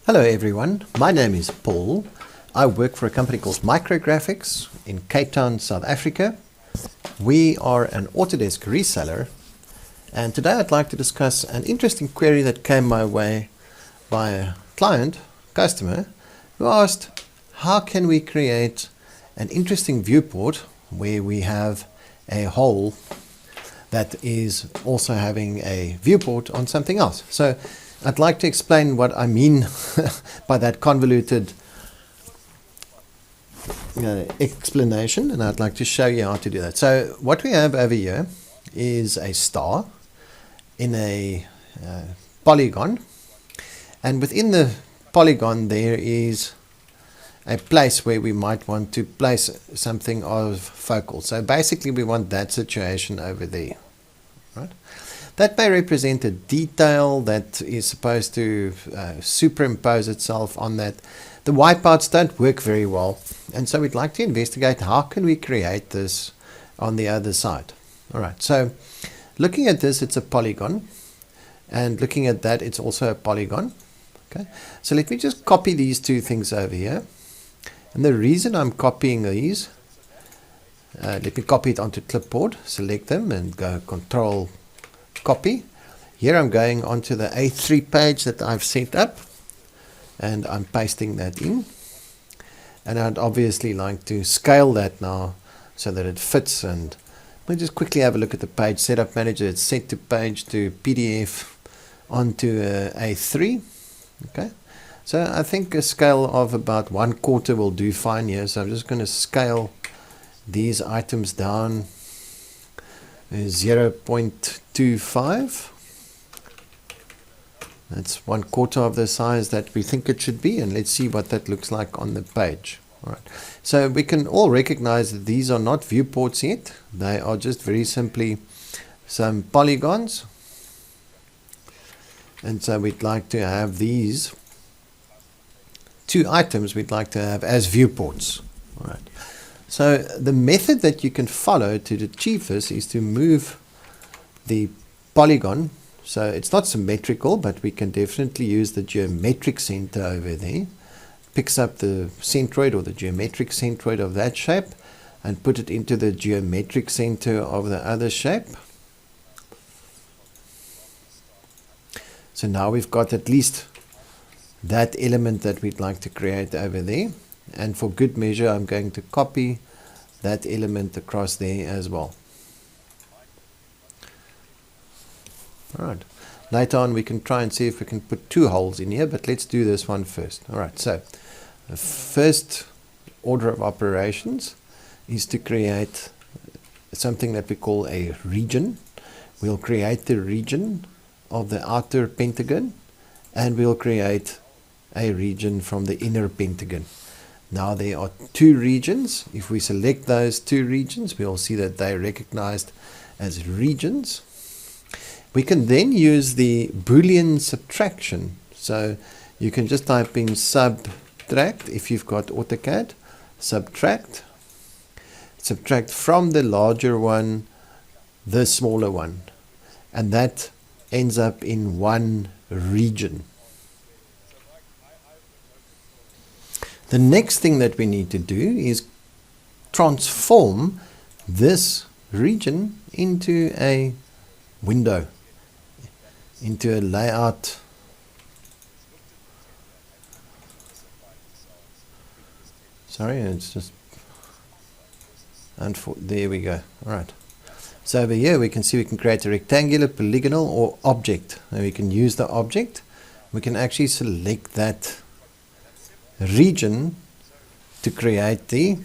Hello everyone, my name is Paul. I work for a company called Micrographics in Cape Town, South Africa. We are an Autodesk reseller, and today I'd like to discuss an interesting query that came my way by a customer, who asked, how can we create an interesting viewport where we have a hole that is also having a viewport on something else. So I'd like to explain what I mean by that convoluted explanation, and I'd like to show you how to do that. So what we have over here is a star in a polygon, and within the polygon there is a place where we might want to place something of focal. So basically we want that situation over there, right? That may represent a detail that is supposed to superimpose itself on that. The wipeouts don't work very well, and so we'd like to investigate how can we create this on the other side. Alright, so looking at this, it's a polygon, and looking at that, it's also a polygon. Okay, so let me just copy these two things over here. And the reason I'm copying these, let me copy it onto clipboard, select them and go Control Copy. Here I'm going onto the A3 page that I've set up, and I'm pasting that in. And I'd obviously like to scale that now so that it fits, and we'll just quickly have a look at the page setup manager. It's set to page to PDF onto A3. Okay, so I think a scale of about 1/4 will do fine here. So I'm just going to scale these items down 0.25. That's 1/4 of the size that we think it should be, and let's see what that looks like on the page. All right, so we can all recognize that these are not viewports yet. They are just very simply some polygons, and so we'd like to have these two items we'd like to have as viewports. All right. So the method that you can follow to achieve this is to move the polygon. So it's not symmetrical, but we can definitely use the geometric center over there. Picks up the centroid or the geometric centroid of that shape and put it into the geometric center of the other shape. So now we've got at least that element that we'd like to create over there. And for good measure, I'm going to copy that element across there as well. Alright, later on we can try and see if we can put two holes in here, but let's do this one first. Alright, so the first order of operations is to create something that we call a region. We'll create the region of the outer pentagon, and we'll create a region from the inner pentagon. Now there are two regions. If we select those two regions, we'll see that they're recognized as regions. We can then use the Boolean subtraction. So you can just type in subtract if you've got AutoCAD. Subtract from the larger one the smaller one, and that ends up in one region. The next thing that we need to do is transform this region into a window, into a layout. Sorry, it's just, and there we go. All right. So over here we can see we can create a rectangular, polygonal, or object. And we can use the object. We can actually select that region to create the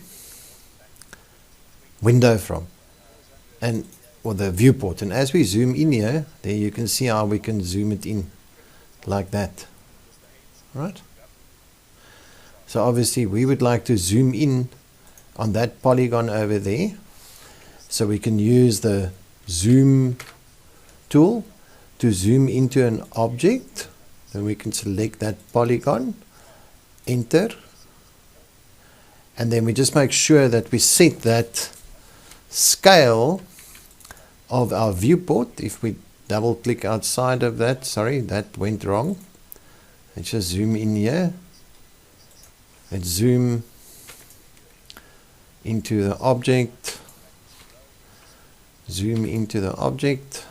window from, and or the viewport. And as we zoom in here, there you can see how we can zoom it in like that. Right? So obviously we would like to zoom in on that polygon over there, so we can use the zoom tool to zoom into an object. Then we can select that polygon, enter, and then we just make sure that we set that scale of our viewport. If we double click outside of that, sorry, that went wrong. Let's just zoom in here. Let's zoom into the object. Zoom into the object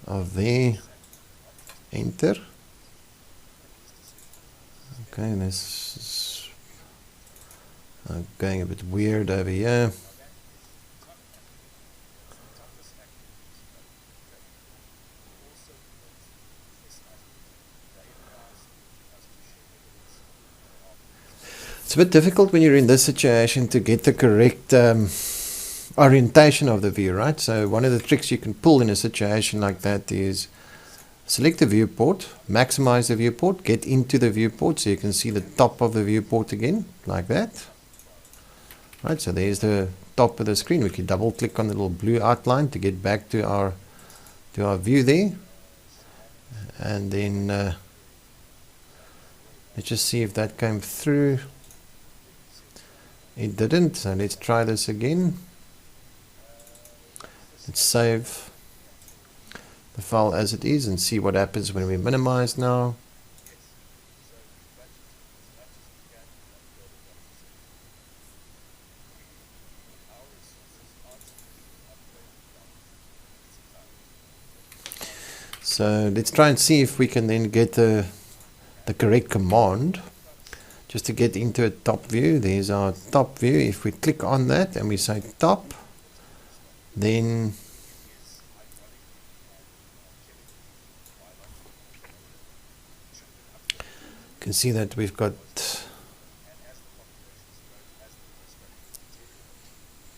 of there. Enter. Okay, this is going a bit weird over here. It's a bit difficult when you're in this situation to get the correct orientation of the view, right? So one of the tricks you can pull in a situation like that is select the viewport, maximize the viewport, get into the viewport so you can see the top of the viewport again, like that. Right, so there's the top of the screen. We can double click on the little blue outline to get back to our view there. And then let's just see if that came through. It didn't, so let's try this again. Let's save the file as it is and see what happens when we minimize now. So let's try and see if we can then get the correct command just to get into a top view. There's our top view. If we click on that and we say top, then you can see that we've got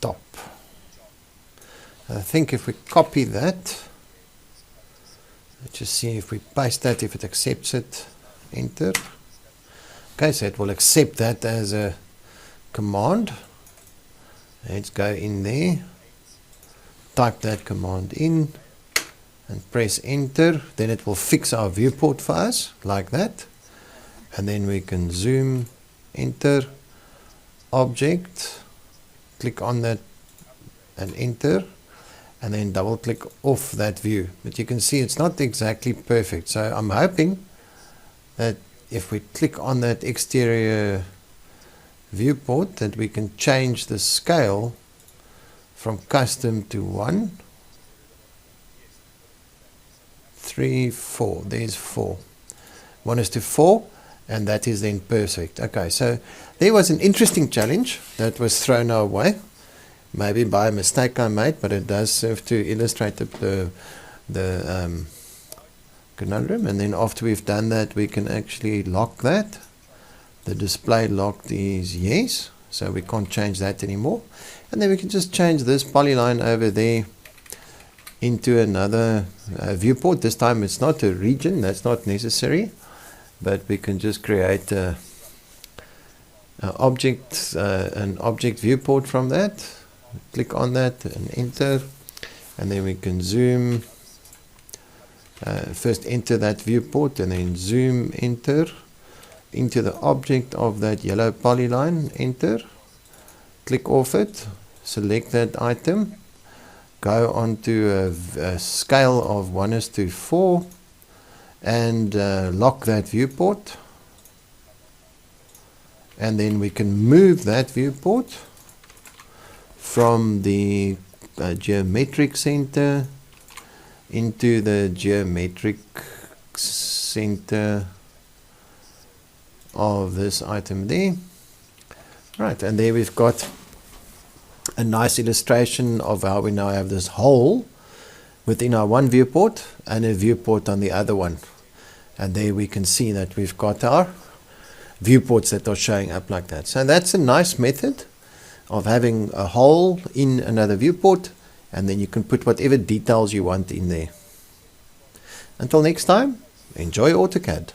top. I think if we copy that, let's just see if we paste that, if it accepts it. Enter. Okay, so it will accept that as a command. Let's go in there, type that command in and press enter. Then it will fix our viewport for us like that. And then we can zoom, enter, object, click on that and enter. And then double click off that view. But you can see it's not exactly perfect. So I'm hoping that if we click on that exterior viewport, that we can change the scale from custom to 1, 3, 4. There's 4. 1 is to 4, and that is then perfect. Okay, so there was an interesting challenge that was thrown our way. Maybe by a mistake I made, but it does serve to illustrate the conundrum. And then after we've done that, we can actually lock that. The display locked is yes, so we can't change that anymore. And then we can just change this polyline over there into another viewport. This time it's not a region, that's not necessary, but we can just create an object viewport from that. Click on that and enter, and then we can zoom. First enter that viewport and then zoom, enter into the object of that yellow polyline, enter, click off it, select that item, go on to a scale of 1 is to 4 and lock that viewport, and then we can move that viewport from the geometric center into the geometric center of this item there. Right, and there we've got a nice illustration of how we now have this hole within our one viewport and a viewport on the other one. And there we can see that we've got our viewports that are showing up like that. So that's a nice method of having a hole in another viewport, and then you can put whatever details you want in there. Until next time, enjoy AutoCAD.